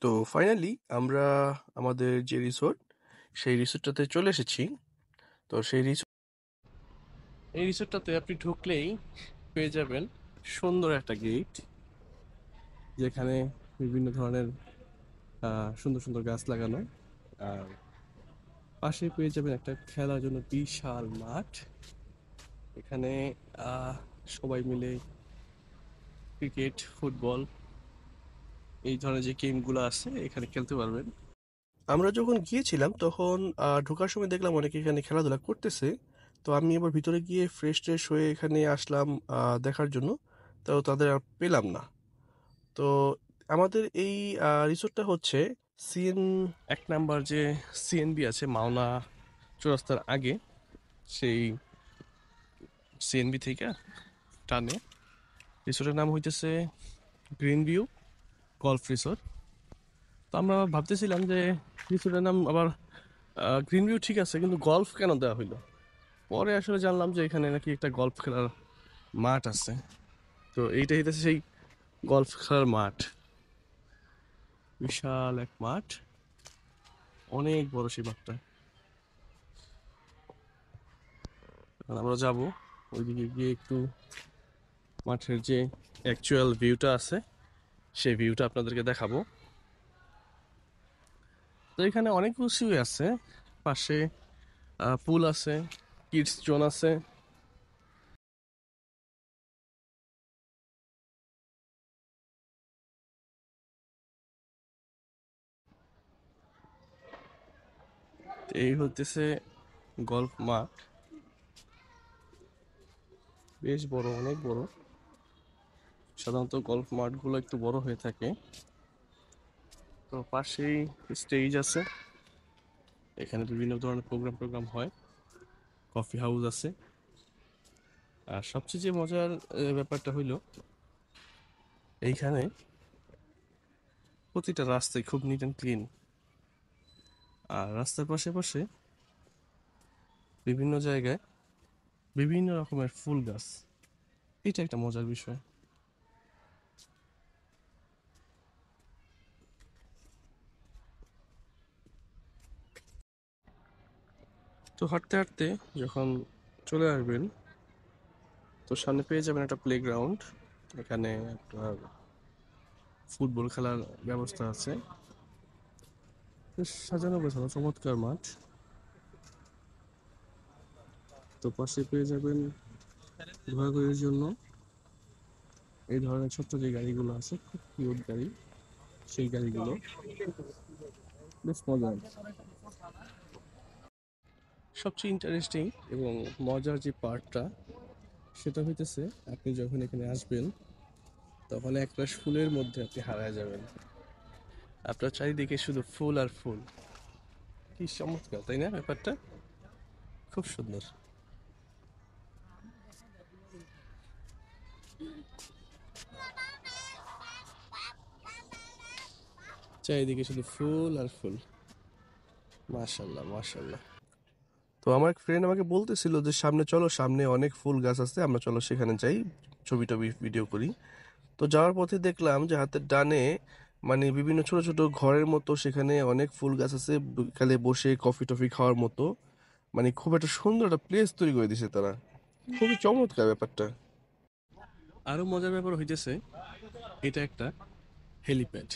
তো ফাইনালি আমরা আমাদের যে রিসোর্ট সেই রিসোর্টটাতে চলে এসেছি। তো এই রিসোর্টটাতে আপনি ঢুকলেই পেয়ে যাবেন সুন্দর একটা গেট, যেখানে বিভিন্ন ধরনের সুন্দর সুন্দর গাছ লাগানো। আর পাশে পেয়ে যাবেন একটা খেলার জন্য বিশাল মাঠ। এখানে আহ, সবাই মিলে ক্রিকেট, ফুটবল, এই ধরনের যে গেমগুলো আছে এখানে খেলতে পারবেন। আমরা যখন গিয়েছিলাম তখন ঢোকার সময় দেখলাম অনেকে এখানে খেলাধুলা করতেছে। তো আমি এবার ভিতরে গিয়ে ফ্রেশ ট্রেশ হয়ে এখানে আসলাম দেখার জন্য। তো তাদের আর পেলাম না। তো আমাদের এই রিসোর্টটা হচ্ছে সিএন 1 নাম্বার যে সিএনবি আছে মাওনা চৌরাস্তার আগে, সেই সিএনবি থেকে টানে। রিসোর্টের নাম হইতেছে গ্রিন ভিউ গলফ রিসোর্ট। তো আমরা ভাবতেছিলাম যে রিসোর্টের নাম আবার গ্রিন ভিউ ঠিক আছে, কিন্তু গলফ কেন দেওয়া হইলো। পরে আসলে জানলাম যে এখানে নাকি একটা গলফ খেলার মাঠ আছে। তো এইটা হইতেছে সেই গলফ খেলার মাঠ। বিশাল এক মাঠ, অনেক বড় সেই মাঠটা। এখন আমরা যাব ওইদিকে গিয়ে একটু মাঠের যে অ্যাকচুয়াল ভিউটা আছে সেই ভিউটা আপনাদেরকে দেখাবো। তো এখানে অনেক কিছুই আছে। পাশে পুল আছে, কিডস জোন আছে। এই হতেছে গল্ফ মাঠ, বেশ বড়, অনেক বড়। সাধারণত গল্ফ মাঠগুলো একটু বড় হয়ে থাকে। তো পাশেই স্টেজ আছে, এখানে বিভিন্ন ধরনের প্রোগ্রাম হয়। কফি হাউস আছে। আর সবচেয়ে যে মজার ব্যাপারটা হইলো এইখানে প্রতিটা রাস্তায় খুব নিট অ্যান্ড ক্লিন। আর রাস্তার পাশে পাশে বিভিন্ন জায়গায় বিভিন্ন রকমের ফুল গাছ। এটা একটা মজার বিষয়। তো হাঁটতে হাঁটতে যখন চলে আসবেন, তো সামনে পেয়ে যাবেন একটা প্লেগ্রাউন্ড। এখানে আপনার ফুটবল খেলার ব্যবস্থা আছে। বেশ সাজানো গোছানো চমৎকার মাঠ। তো পাশে পেয়ে যাবেন ঘোরাঘুরির জন্য এই ধরনের ছোট্ট যে গাড়িগুলো আছে, খুব কিউট গাড়ি, সেই গাড়িগুলো বেশ মজার। সবচেয়ে ইন্টারেস্টিং এবং মজার যে পার্টটা সেটা হইতেছে আপনি যখন এখানে আসবেন তখন একরাশ ফুলের মধ্যে আপনি হারায় যাবেন। আপনার চারিদিকে শুধু ফুল আর ফুল। কি চমৎকার, তাই না ব্যাপারটা? খুব সুন্দর। চারিদিকে শুধু ফুল আর ফুল। মাশাল্লাহ, মাশাল্লাহ। তো আমার এক ফ্রেন্ড আমাকে বলতেছিল যে সামনে চলো, সামনে অনেক ফুল গাছ আছে, আমরা চলো সেখানে যাই, ছবি টবি ভিডিও করি। তো যাওয়ার পথে দেখলাম যে হাতের ডানে মানে বিভিন্ন ছোট ছোট ঘরের মতো সেখানে অনেক ফুল গাছ আছে, বিকালে বসে কফি টফি খাওয়ার মতো। মানে খুব একটা সুন্দর একটা প্লেস তৈরি করে দিছে তারা। খুবই চমৎকার ব্যাপারটা। আরো মজার ব্যাপার হইতেছে এটা একটা হেলিপ্যাড।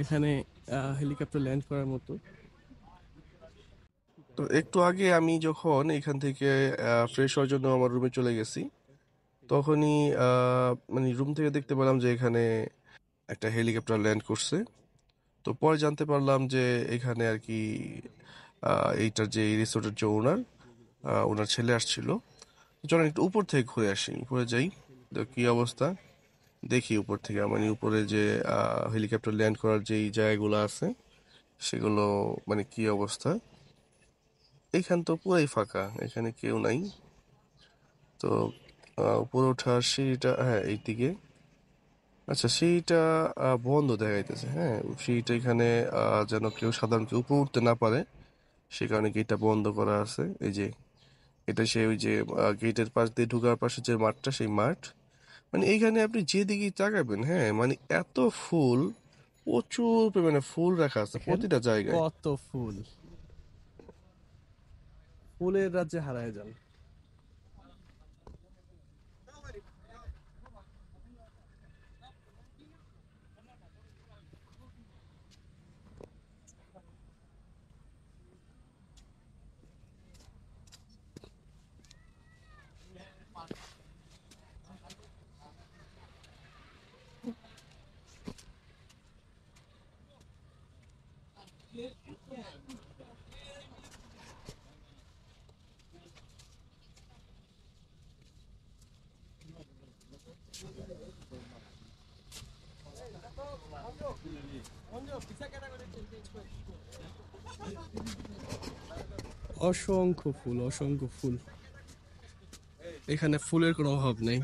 এখানে হেলিকপ্টার ল্যান্ড করার মতো। তো একটু আগে আমি যখন এখান থেকে ফ্রেশ হওয়ার জন্য আমার রুমে চলে গেছি, তখনই মানে রুম থেকে দেখতে পেলাম যে এখানে একটা হেলিকপ্টার ল্যান্ড করছে। তো পরে জানতে পারলাম যে এখানে আর কি এইটার যে রিসোর্টের যে ওনার, ওনার ছেলে আসছিল। চলেন একটু উপর থেকে ঘুরে আসি, উপরে যাই, তো কি অবস্থা দেখি উপর থেকে। মানে উপরে যে হেলিকপ্টার ল্যান্ড করার যেই জায়গাগুলো আছে সেগুলো মানে কি অবস্থা। এখান তো পুরাই ফাঁকা, এখানে কেউ নাই। তো উপরে ওঠার সিঁড়িটা, হ্যাঁ এইদিকে। আচ্ছা, সিঁড়িটা বন্ধ দেখা যাইতেছে। হ্যাঁ, সিঁড়িটা এখানে যেন কেউ সাধারণ কেউ উপরে উঠতে না পারে সে কারণে গেটটা বন্ধ করা আছে। এই যে এটা সে ওই যে গেটের পাশ দিয়ে ঢোকার পাশে যে মাঠটা, সেই মাঠ। মানে এইখানে আপনি যেদিকেই তাকাবেন, হ্যাঁ মানে এত ফুল, প্রচুর পরিমাণে ফুল রাখা আছে দেখেন প্রতিটা জায়গায়। কত ফুল, ফুলের রাজ্যে হারায় যান। অসংখ্য ফুল, অসংখ্য ফুল, এখানে ফুলের কোনো অভাব নেই।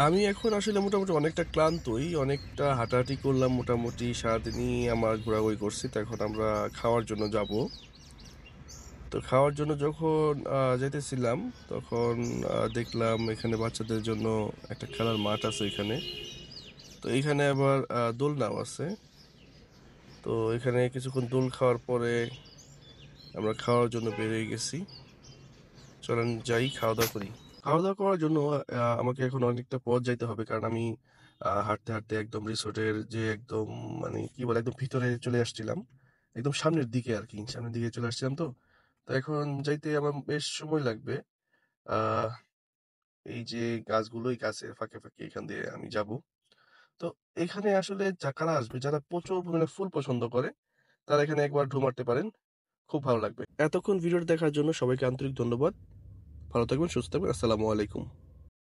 আমি এখন আসলে মোটামুটি অনেকটা ক্লান্তই, অনেকটা হাঁটাহাঁটি করলাম, মোটামুটি সারাদিনই আমার ঘোরাঘুরি করছি। তো এখন আমরা খাওয়ার জন্য যাব। তো খাওয়ার জন্য যখন যেতেছিলাম তখন দেখলাম এখানে বাচ্চাদের জন্য একটা খেলার মাঠ আছে এখানে। তো এইখানে আবার দোলনাও আছে। তো এখানে কিছুক্ষণ দোল খাওয়ার পরে আমরা খাওয়ার জন্য বের হয়ে গেছি। চলেন যাই খাওয়া দাওয়া করি। খাওয়া দাওয়া করার জন্য আমাকে এখন অনেকটা পথ যাইতে হবে, কারণ আমি হাঁটতে হাঁটতে একদম রিসোর্টের যে একদম মানে কি বলে একদম ভিতরে চলে আসছিলাম, একদম সামনের দিকে আর কি, সামনের দিকে চলে আসছিলাম। তো তো এখন যাইতে আমার বেশ সময় লাগবে। আহ এই যে গাছগুলো, এই গাছের ফাঁকে ফাঁকে এখান দিয়ে আমি যাব। তো এখানে আসলে কারা আসবে, যারা প্রচুর পরিমাণে ফুল পছন্দ করে, তারা এখানে একবার ঢু মারতে পারেন, খুব ভালো লাগবে। এতক্ষণ ভিডিওটা দেখার জন্য সবাইকে আন্তরিক ধন্যবাদ। ভালো থাকবেন, সুস্থ থাকবেন, আসসালামু আলাইকুম।